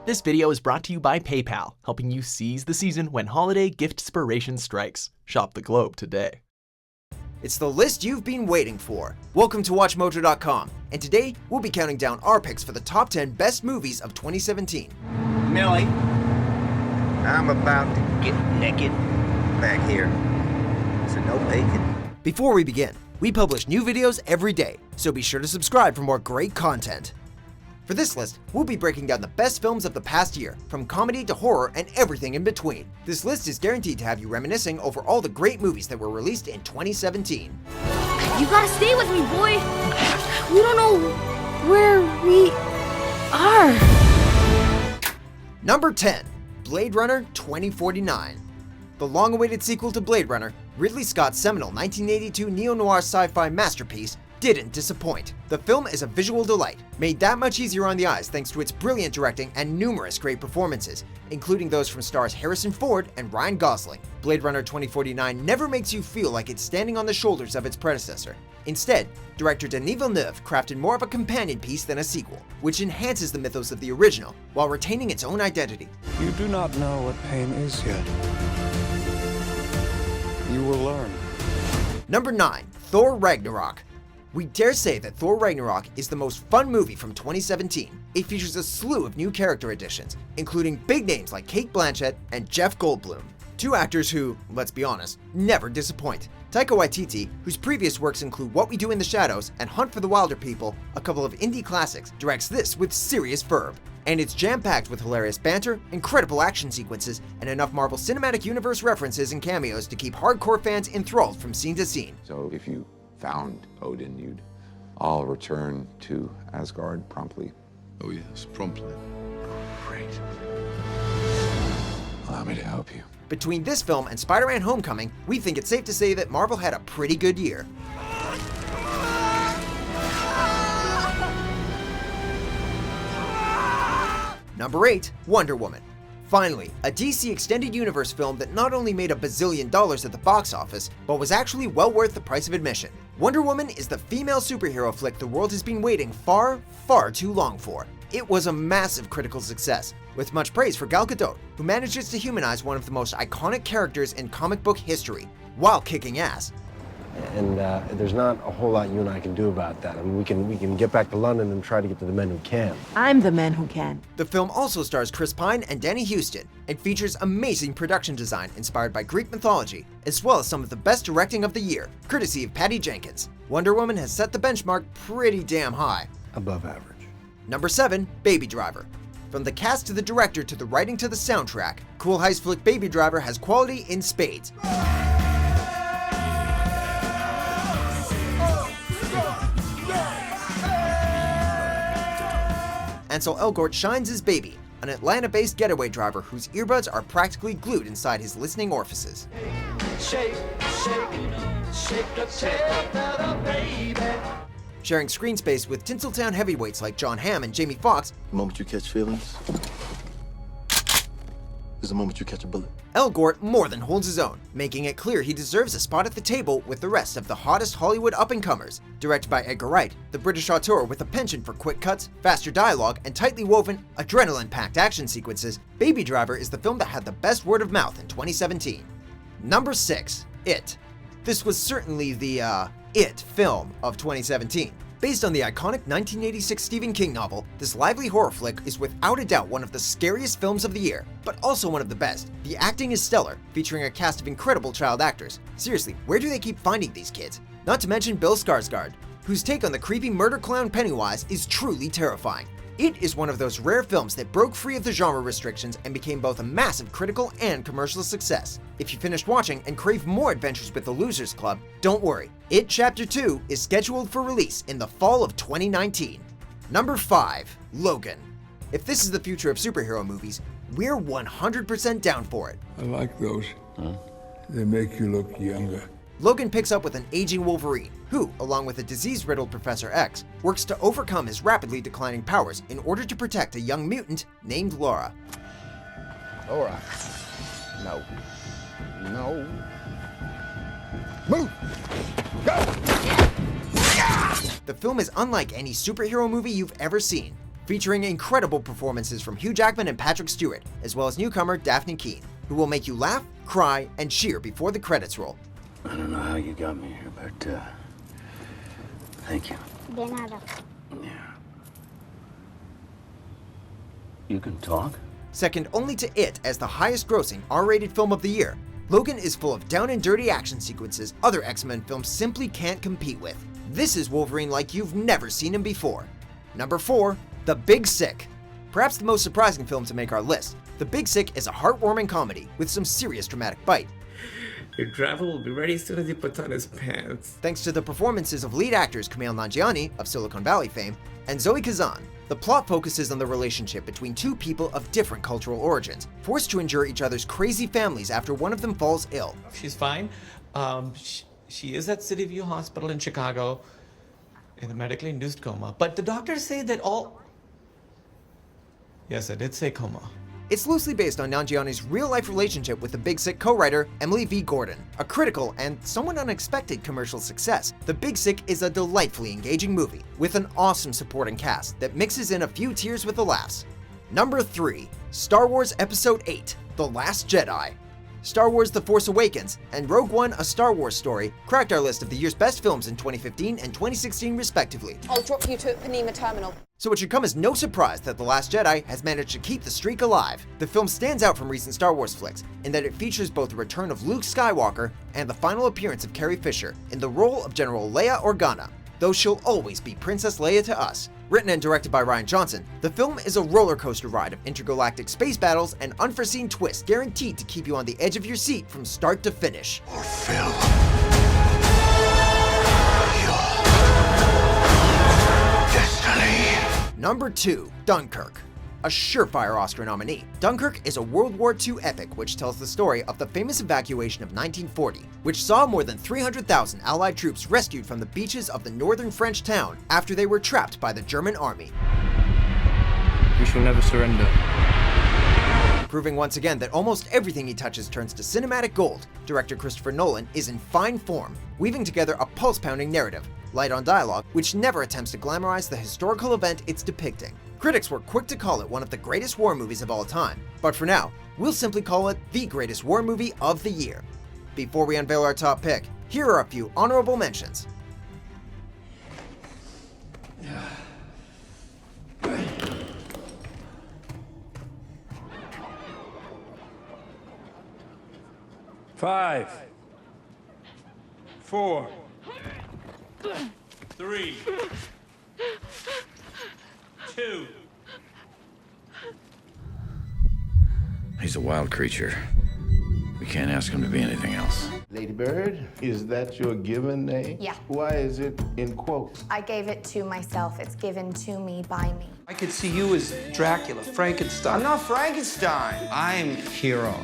This video is brought to you by PayPal, helping you seize the season when holiday gift-spiration strikes. Shop the globe today. It's the list you've been waiting for. Welcome to WatchMojo.com, and today we'll be counting down our picks for the top 10 best movies of 2017. Millie, I'm about to get naked back here, so no bacon. Before we begin, we publish new videos every day, so be sure to subscribe for more great content. For this list, we'll be breaking down the best films of the past year, from comedy to horror and everything in between. This list is guaranteed to have you reminiscing over all the great movies that were released in 2017. You gotta stay with me, boy! We don't know where we are. Number 10. Blade Runner 2049. The long-awaited sequel to Blade Runner, Ridley Scott's seminal 1982 neo-noir sci-fi masterpiece, didn't disappoint. The film is a visual delight, made that much easier on the eyes thanks to its brilliant directing and numerous great performances, including those from stars Harrison Ford and Ryan Gosling. Blade Runner 2049 never makes you feel like it's standing on the shoulders of its predecessor. Instead, director Denis Villeneuve crafted more of a companion piece than a sequel, which enhances the mythos of the original while retaining its own identity. You do not know what pain is yet. You will learn. Number 9. Thor Ragnarok. We dare say that Thor Ragnarok is the most fun movie from 2017. It features a slew of new character additions, including big names like Cate Blanchett and Jeff Goldblum, two actors who, let's be honest, never disappoint. Taika Waititi, whose previous works include What We Do in the Shadows and Hunt for the Wilder People, a couple of indie classics, directs this with serious verve. And it's jam-packed with hilarious banter, incredible action sequences, and enough Marvel Cinematic Universe references and cameos to keep hardcore fans enthralled from scene to scene. So if you found Odin, you'd all return to Asgard promptly. Oh yes, promptly. Great. Allow me to help you. Between this film and Spider-Man Homecoming, we think it's safe to say that Marvel had a pretty good year. Number 8. Wonder Woman. Finally, a DC Extended Universe film that not only made $1 bazillion at the box office, but was actually well worth the price of admission. Wonder Woman is the female superhero flick the world has been waiting far, far too long for. It was a massive critical success, with much praise for Gal Gadot, who manages to humanize one of the most iconic characters in comic book history, while kicking ass. And there's not a whole lot you and I can do about that. I mean, we can get back to London and try to get to the men who can. I'm the man who can. The film also stars Chris Pine and Danny Huston, and features amazing production design inspired by Greek mythology, as well as some of the best directing of the year, courtesy of Patty Jenkins. Wonder Woman has set the benchmark pretty damn high. Above average. Number 7. Baby Driver. From the cast to the director to the writing to the soundtrack, cool heist flick Baby Driver has quality in spades. Ansel Elgort shines as Baby, an Atlanta-based getaway driver whose earbuds are practically glued inside his listening orifices. Shake, shake, shake the tail feather, baby. Sharing screen space with Tinseltown heavyweights like Jon Hamm and Jamie Foxx, The moment you catch feelings is the moment you catch a bullet. Elgort more than holds his own, making it clear he deserves a spot at the table with the rest of the hottest Hollywood up-and-comers. Directed by Edgar Wright, the British auteur with a penchant for quick cuts, faster dialogue, and tightly woven, adrenaline-packed action sequences, Baby Driver is the film that had the best word of mouth in 2017. Number 6. It. This was certainly the, It film of 2017. Based on the iconic 1986 Stephen King novel, this lively horror flick is without a doubt one of the scariest films of the year, but also one of the best. The acting is stellar, featuring a cast of incredible child actors. Seriously, where do they keep finding these kids? Not to mention Bill Skarsgård, whose take on the creepy murder clown Pennywise is truly terrifying. It is one of those rare films that broke free of the genre restrictions and became both a massive critical and commercial success. If you finished watching and crave more adventures with the Losers Club, don't worry. It Chapter 2 is scheduled for release in the fall of 2019. Number 5. Logan. If this is the future of superhero movies, we're 100% down for it. I like those. They make you look younger. Logan picks up with an aging Wolverine, who, along with a disease-riddled Professor X, works to overcome his rapidly declining powers in order to protect a young mutant named Laura. Laura. No. No. Move! Go! The film is unlike any superhero movie you've ever seen. featuring incredible performances from Hugh Jackman and Patrick Stewart, as well as newcomer Daphne Keane, who will make you laugh, cry, and cheer before the credits roll. I don't know how you got me here, but, thank you. De nada. Yeah. You can talk? Second only to It as the highest-grossing R-rated film of the year, Logan is full of down-and-dirty action sequences other X-Men films simply can't compete with. This is Wolverine like you've never seen him before. Number 4, The Big Sick. Perhaps the most surprising film to make our list, The Big Sick is a heartwarming comedy with some serious dramatic bite. Your driver will be ready as soon as he puts on his pants. Thanks to the performances of lead actors Kumail Nanjiani of Silicon Valley fame and Zoe Kazan, the plot focuses on the relationship between two people of different cultural origins, forced to endure each other's crazy families after one of them falls ill. She's fine. She is at City View Hospital in Chicago in a medically induced coma, but the doctors say that all... Yes, I did say coma. It's loosely based on Nanjiani's real-life relationship with the Big Sick co-writer Emily V. Gordon. A critical and somewhat unexpected commercial success, The Big Sick is a delightfully engaging movie with an awesome supporting cast that mixes in a few tears with the laughs. Number 3, Star Wars Episode 8, The Last Jedi. Star Wars The Force Awakens and Rogue One, A Star Wars Story cracked our list of the year's best films in 2015 and 2016 respectively. I'll drop you to Panema Terminal. So it should come as no surprise that The Last Jedi has managed to keep the streak alive. The film stands out from recent Star Wars flicks in that it features both the return of Luke Skywalker and the final appearance of Carrie Fisher in the role of General Leia Organa, though she'll always be Princess Leia to us. Written and directed by Rian Johnson, the film is a roller coaster ride of intergalactic space battles and unforeseen twists guaranteed to keep you on the edge of your seat from start to finish. Or Phil. Number 2, Dunkirk. A surefire Oscar nominee, Dunkirk is a World War II epic which tells the story of the famous evacuation of 1940, which saw more than 300,000 Allied troops rescued from the beaches of the northern French town after they were trapped by the German army. We shall never surrender. Proving once again that almost everything he touches turns to cinematic gold, director Christopher Nolan is in fine form, weaving together a pulse-pounding narrative, light on dialogue, which never attempts to glamorize the historical event it's depicting. Critics were quick to call it one of the greatest war movies of all time, but for now, we'll simply call it the greatest war movie of the year. Before we unveil our top pick, here are a few honorable mentions. Five. 4. 3. 2. He's a wild creature. We can't ask him to be anything else. Lady Bird, is that your given name? Yeah. Why is it in quotes? I gave it to myself. It's given to me by me. I could see you as Dracula, Frankenstein. I'm not Frankenstein. I'm Hero.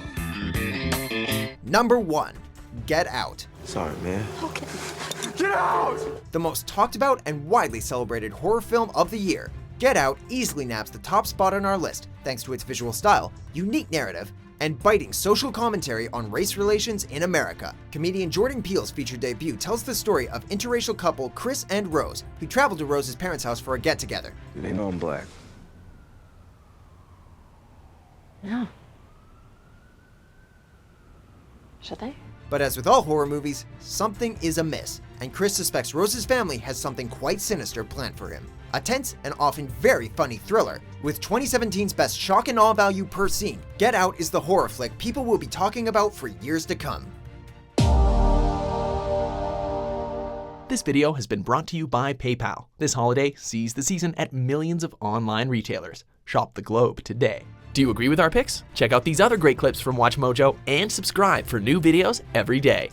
Number 1, Get Out. Sorry, man. Okay. Get out! The most talked about and widely celebrated horror film of the year, Get Out easily naps the top spot on our list thanks to its visual style, unique narrative, and biting social commentary on race relations in America. Comedian Jordan Peele's feature debut tells the story of interracial couple Chris and Rose, who traveled to Rose's parents' house for a get-together. Do they know I'm black? No. Should they? But as with all horror movies, something is amiss, and Chris suspects Rose's family has something quite sinister planned for him. A tense and often very funny thriller, with 2017's best shock and awe value per scene, Get Out is the horror flick people will be talking about for years to come. This video has been brought to you by PayPal. This holiday, seize the season at millions of online retailers. Shop the globe today. Do you agree with our picks? Check out these other great clips from WatchMojo and subscribe for new videos every day.